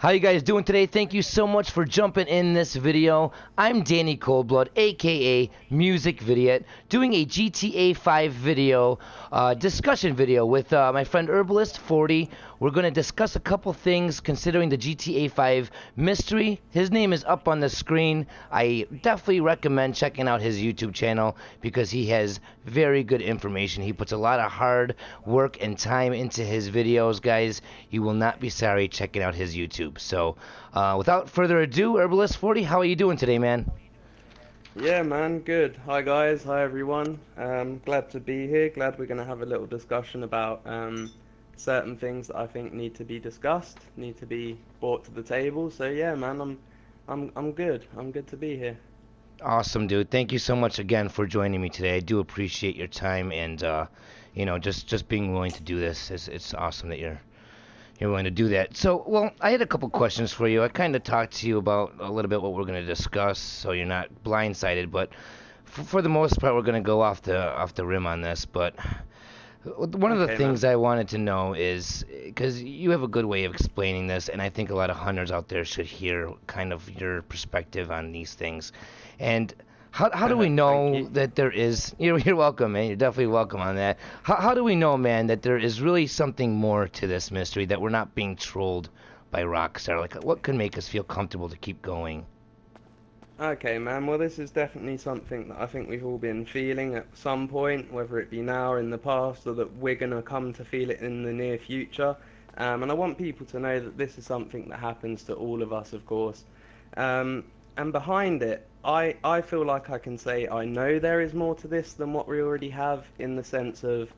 How you guys doing today? Thank you so much for jumping in this video. I'm Danny Coldblood, aka Music Vidiot, doing a GTA 5 video, discussion video with my friend Herbalist40. We're going to discuss a couple things considering the GTA 5 Mystery. His name is up on the screen. I definitely recommend checking out his YouTube channel because he has very good information. He puts a lot of hard work and time into his videos, guys. You will not be sorry checking out his YouTube. So, without further ado, Herbalist40, how are you doing today, man? Yeah, man, good. Hi, guys. Hi, everyone. Glad to be here. Glad we're going to have a little discussion about certain things that I think need to be discussed, need to be brought to the table. So, yeah, man, I'm good. I'm good to be here. Awesome, dude. Thank you so much again for joining me today. I do appreciate your time and, just being willing to do this. It's awesome that you're willing to do that. So, well, I had a couple questions for you. I kind of talked to you about a little bit what we're going to discuss, so you're not blindsided. But for the most part, we're going to go off the rim on this. But one of the things I wanted to know is, because you have a good way of explaining this, and I think a lot of hunters out there should hear kind of your perspective on these things. And how do we know that there is... You're welcome, man. You're definitely welcome on that. How do we know, man, that there is really something more to this mystery, that we're not being trolled by Rockstar? Like, what can make us feel comfortable to keep going? Okay, man. Well, this is definitely something that I think we've all been feeling at some point, whether it be now or in the past, or that we're going to come to feel it in the near future. And I want people to know that this is something that happens to all of us, of course. And behind it, I feel like I can say I know there is more to this than what we already have, in the sense of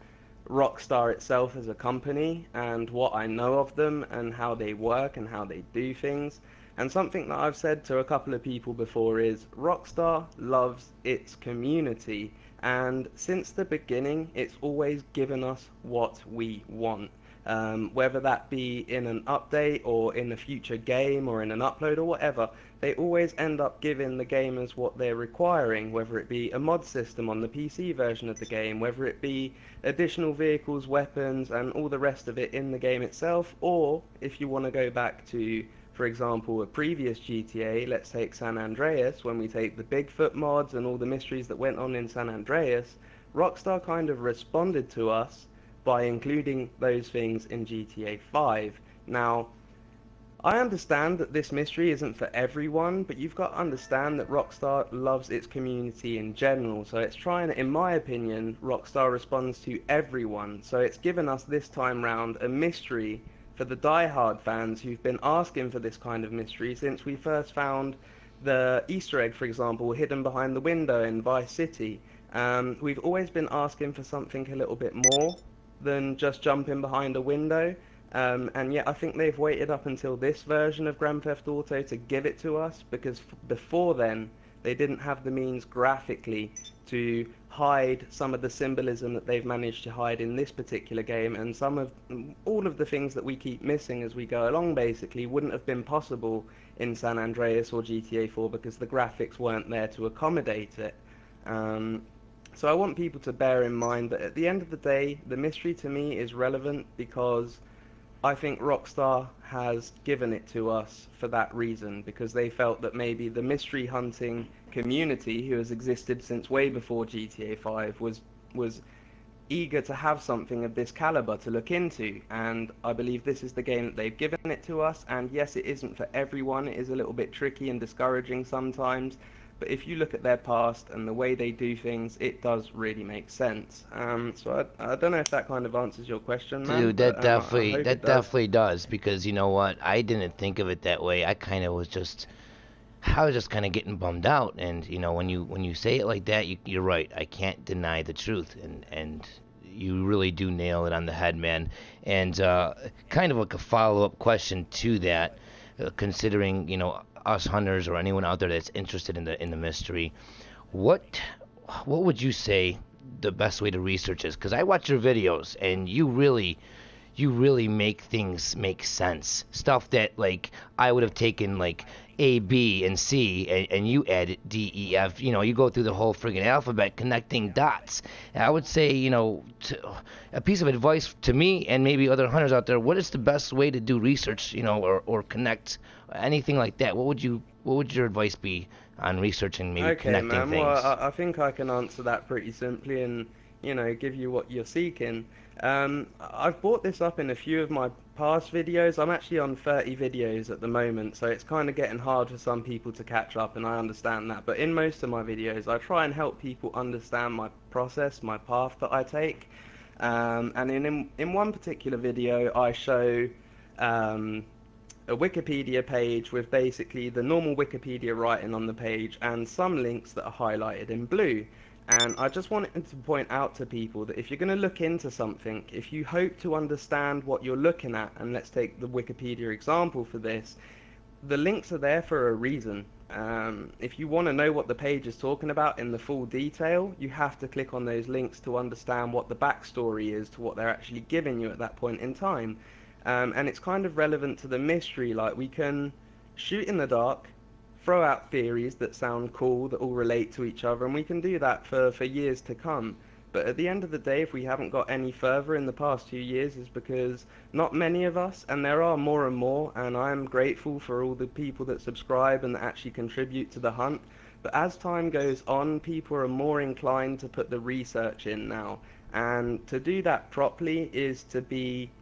Rockstar itself as a company and what I know of them and how they work and how they do things. And something that I've said to a couple of people before is Rockstar loves its community, and since the beginning it's always given us what we want. Whether that be in an update or in a future game or in an upload or whatever, they always end up giving the gamers what they're requiring, whether it be a mod system on the PC version of the game, whether it be additional vehicles, weapons, and all the rest of it in the game itself, or if you want to go back to, for example, a previous GTA, let's take San Andreas, when we take the Bigfoot mods and all the mysteries that went on in San Andreas, Rockstar kind of responded to us by including those things in GTA 5. Now, I understand that this mystery isn't for everyone, but you've got to understand that Rockstar loves its community in general. So it's trying, in my opinion, Rockstar responds to everyone. So it's given us this time round a mystery for the die-hard fans who've been asking for this kind of mystery since we first found the Easter egg, for example, hidden behind the window in Vice City. We've always been asking for something a little bit more than just jumping behind a window, and yet I think they've waited up until this version of Grand Theft Auto to give it to us, because before then they didn't have the means graphically to hide some of the symbolism that they've managed to hide in this particular game, and all of the things that we keep missing as we go along basically wouldn't have been possible in San Andreas or GTA 4 because the graphics weren't there to accommodate it. So I want people to bear in mind that at the end of the day, the mystery to me is relevant because I think Rockstar has given it to us for that reason, because they felt that maybe the mystery hunting community, who has existed since way before GTA 5, was eager to have something of this caliber to look into, and I believe this is the game that they've given it to us. And yes, it isn't for everyone, it is a little bit tricky and discouraging sometimes, but if you look at their past and the way they do things, it does really make sense. So I don't know if that kind of answers your question, man. Dude, But, that definitely does, because you know what? I didn't think of it that way. I was just kind of getting bummed out, and when you say it like that, you're right. I can't deny the truth, and you really do nail it on the head, man. And kind of like a follow-up question to that, considering us hunters or anyone out there that's interested in the mystery, what would you say the best way to research is? Because I watch your videos and you really make things make sense. Stuff that like I would have taken like A, B, and C, and you add D, E, F. You go through the whole friggin' alphabet connecting dots. And I would say, a piece of advice to me and maybe other hunters out there: what is the best way to do research, or connect anything like that? What would your advice be on researching, maybe Okay, connecting man. Well, things? I think I can answer that pretty simply and, give you what you're seeking. I've brought this up in a few of my past videos. I'm actually on 30 videos at the moment, so it's kind of getting hard for some people to catch up, and I understand that. But in most of my videos, I try and help people understand my process, my path that I take. And in one particular video, I show um, a Wikipedia page with basically the normal Wikipedia writing on the page and some links that are highlighted in blue. And I just wanted to point out to people that if you're going to look into something, if you hope to understand what you're looking at, and let's take the Wikipedia example for this, the links are there for a reason. If you want to know what the page is talking about in the full detail, you have to click on those links to understand what the backstory is to what they're actually giving you at that point in time. And it's kind of relevant to the mystery, like we can shoot in the dark, throw out theories that sound cool, that all relate to each other, and we can do that for years to come. But at the end of the day, if we haven't got any further in the past 2 years, is because not many of us, and there are more and more, and I'm grateful for all the people that subscribe and that actually contribute to the hunt. But as time goes on, people are more inclined to put the research in now. And to do that properly is to be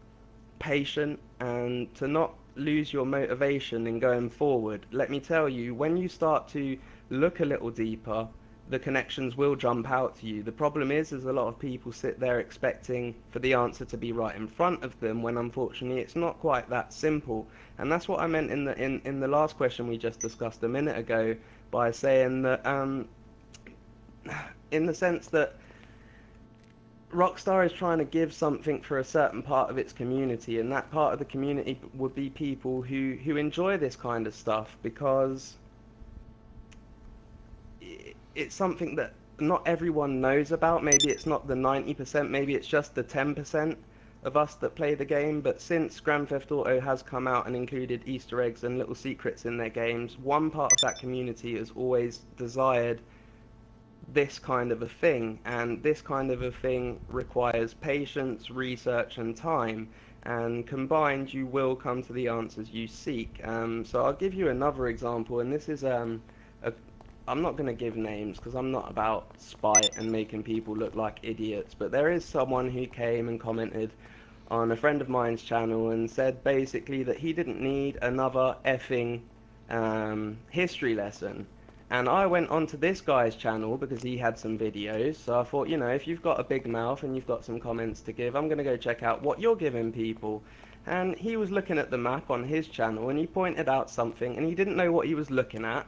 patient and to not lose your motivation in going forward. Let me tell you, when you start to look a little deeper, the connections will jump out to you. The problem is a lot of people sit there expecting for the answer to be right in front of them, when unfortunately it's not quite that simple. And that's what I meant in the last question we just discussed a minute ago, by saying that in the sense that Rockstar is trying to give something for a certain part of its community, and that part of the community would be people who enjoy this kind of stuff, because it's something that not everyone knows about. Maybe it's not the 90%, maybe it's just the 10% of us that play the game. But since Grand Theft Auto has come out and included Easter eggs and little secrets in their games, one part of that community has always desired this kind of a thing, and this kind of a thing requires patience, research, and time, and combined you will come to the answers you seek. So I'll give you another example, and this is I'm not going to give names because I'm not about spite and making people look like idiots, but there is someone who came and commented on a friend of mine's channel and said basically that he didn't need another effing history lesson. And I went onto this guy's channel because he had some videos, so I thought, if you've got a big mouth and you've got some comments to give, I'm going to go check out what you're giving people. And he was looking at the map on his channel, and he pointed out something, and he didn't know what he was looking at,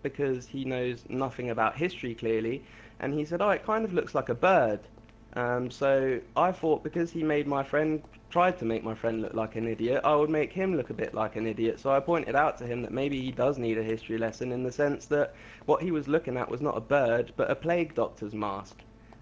because he knows nothing about history clearly, and he said, oh, it kind of looks like a bird. So I thought, because he tried to make my friend look like an idiot, I would make him look a bit like an idiot. So I pointed out to him that maybe he does need a history lesson, in the sense that what he was looking at was not a bird, but a plague doctor's mask.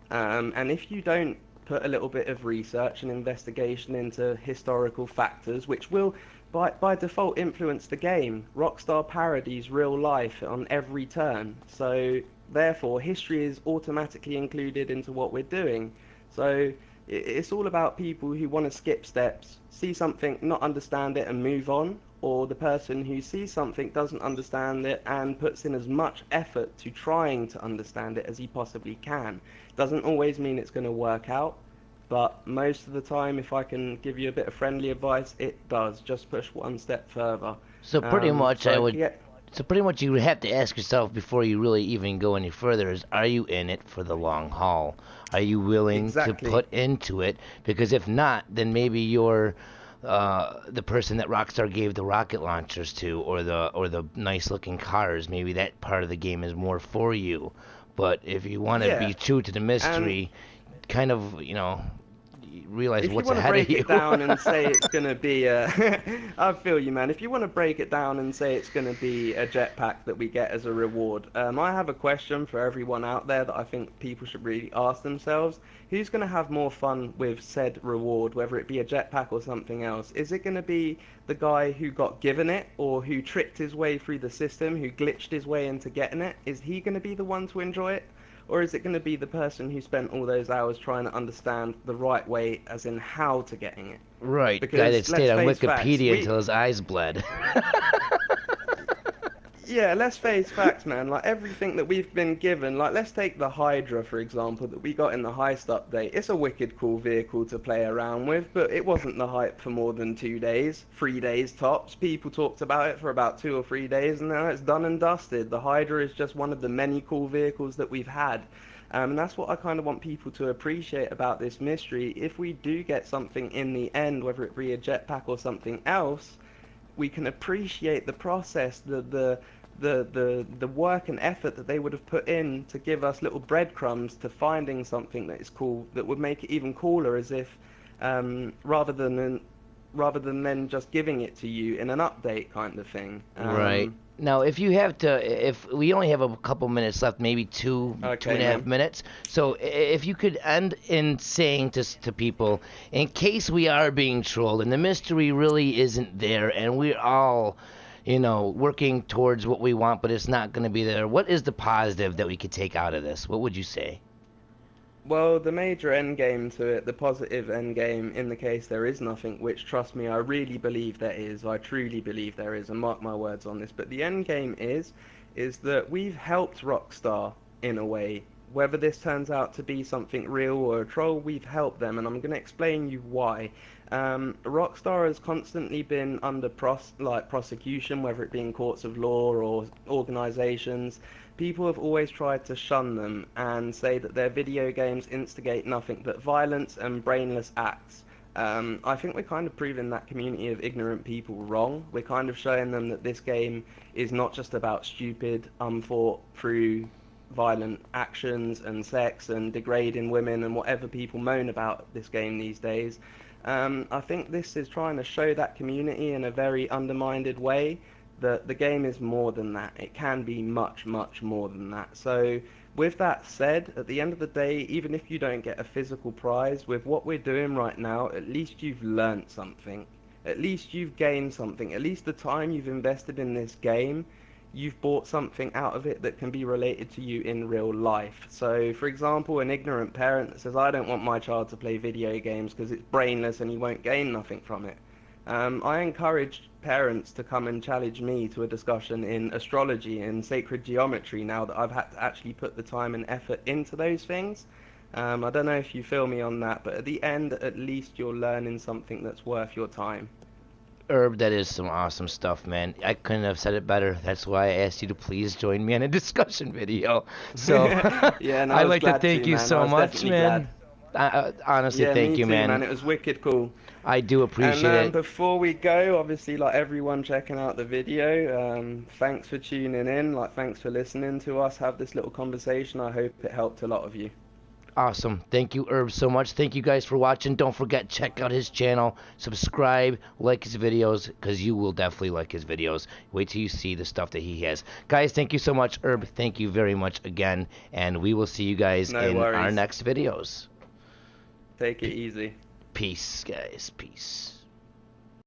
And if you don't put a little bit of research and investigation into historical factors, which will by default influence the game, Rockstar parodies real life on every turn. So therefore, history is automatically included into what we're doing. So it's all about people who want to skip steps, see something, not understand it, and move on, or the person who sees something, doesn't understand it, and puts in as much effort to trying to understand it as he possibly can. Doesn't always mean it's going to work out, but most of the time, if I can give you a bit of friendly advice, it does. Just push one step further. So pretty much, So yeah, So pretty much you have to ask yourself before you really even go any further is, are you in it for the long haul? Are you willing to exactly. put into it? Because if not, then maybe you're the person that Rockstar gave the rocket launchers to, or the nice looking cars. Maybe that part of the game is more for you. But if you want to Yeah, be true to the and mystery, kind of, realize If you what's want to ahead of break you. it down and say it's going to be a, I feel you, man. If you want to break it down and say it's going to be a jetpack that we get as a reward, I have a question for everyone out there that I think people should really ask themselves. Who's going to have more fun with said reward, whether it be a jetpack or something else? Is it going to be the guy who got given it, or who tricked his way through the system, who glitched his way into getting it? Is he going to be the one to enjoy it? Or is it going to be the person who spent all those hours trying to understand the right way, as in how to getting it? Right, guy that Because stayed let's on face facts, Wikipedia until his eyes bled. yeah, let's face facts, man. Like everything that we've been given, like let's take the Hydra for example that we got in the Heist update. It's a wicked cool vehicle to play around with, but it wasn't the hype for more than 2 days, 3 days tops. People talked about it for about 2 or 3 days, and now it's done and dusted. The Hydra is just one of the many cool vehicles that we've had. And that's what I kind of want people to appreciate about this mystery. If we do get something in the end, whether it be a jetpack or something else, we can appreciate the process, the work and effort that they would have put in to give us little breadcrumbs to finding something that is cool, that would make it even cooler, as if rather than then just giving it to you in an update kind of thing. Right. Now, if you have to, if we only have a couple minutes left, maybe two Okay, and a half man. minutes. So if you could end in saying to people, in case we are being trolled and the mystery really isn't there, and we're all, working towards what we want, but it's not going to be there. What is the positive that we could take out of this? What would you say? Well, the major end game to it, the positive end game, in the case there is nothing, which trust me, I really believe there is. I truly believe there is, and mark my words on this. But the end game is that we've helped Rockstar in a way. Whether this turns out to be something real or a troll, we've helped them, and I'm going to explain you why. Rockstar has constantly been under prosecution, whether it be in courts of law or organizations. People have always tried to shun them and say that their video games instigate nothing but violence and brainless acts. I think we're kind of proving that community of ignorant people wrong. We're kind of showing them that this game is not just about stupid, unthought through violent actions and sex and degrading women and whatever people moan about this game these days. I think this is trying to show that community in a very undermined way that the game is more than that. It can be much, much more than that. So with that said, at the end of the day, even if you don't get a physical prize, with what we're doing right now, at least you've learnt something. At least you've gained something. At least the time you've invested in this game, you've bought something out of it that can be related to you in real life. So, for example, an ignorant parent that says, I don't want my child to play video games because it's brainless and he won't gain nothing from it. I encourage parents to come and challenge me to a discussion in astrology and sacred geometry now that I've had to actually put the time and effort into those things. I don't know if you feel me on that, but at the end, at least you're learning something that's worth your time. Herb, that is some awesome stuff, man. I couldn't have said it better. That's why I asked you to please join me on a discussion video. So, Yeah, and I I'd was like to glad thank to, you man. I so was much, definitely glad. man. Honestly, Yeah, thank me you, too, man. man. It was wicked cool. I do And appreciate it. before we go, obviously, like everyone checking out the video, thanks for tuning in. Like, thanks for listening to us have this little conversation. I hope it helped a lot of you. Awesome. Thank you, Herb, so much. Thank you guys for watching. Don't forget, check out his channel. Subscribe, like his videos, because you will definitely like his videos. Wait till you see the stuff that he has. Guys, thank you so much. Herb, thank you very much again. And we will see you guys No in our worries. next videos. Take it easy. Peace, guys. Peace.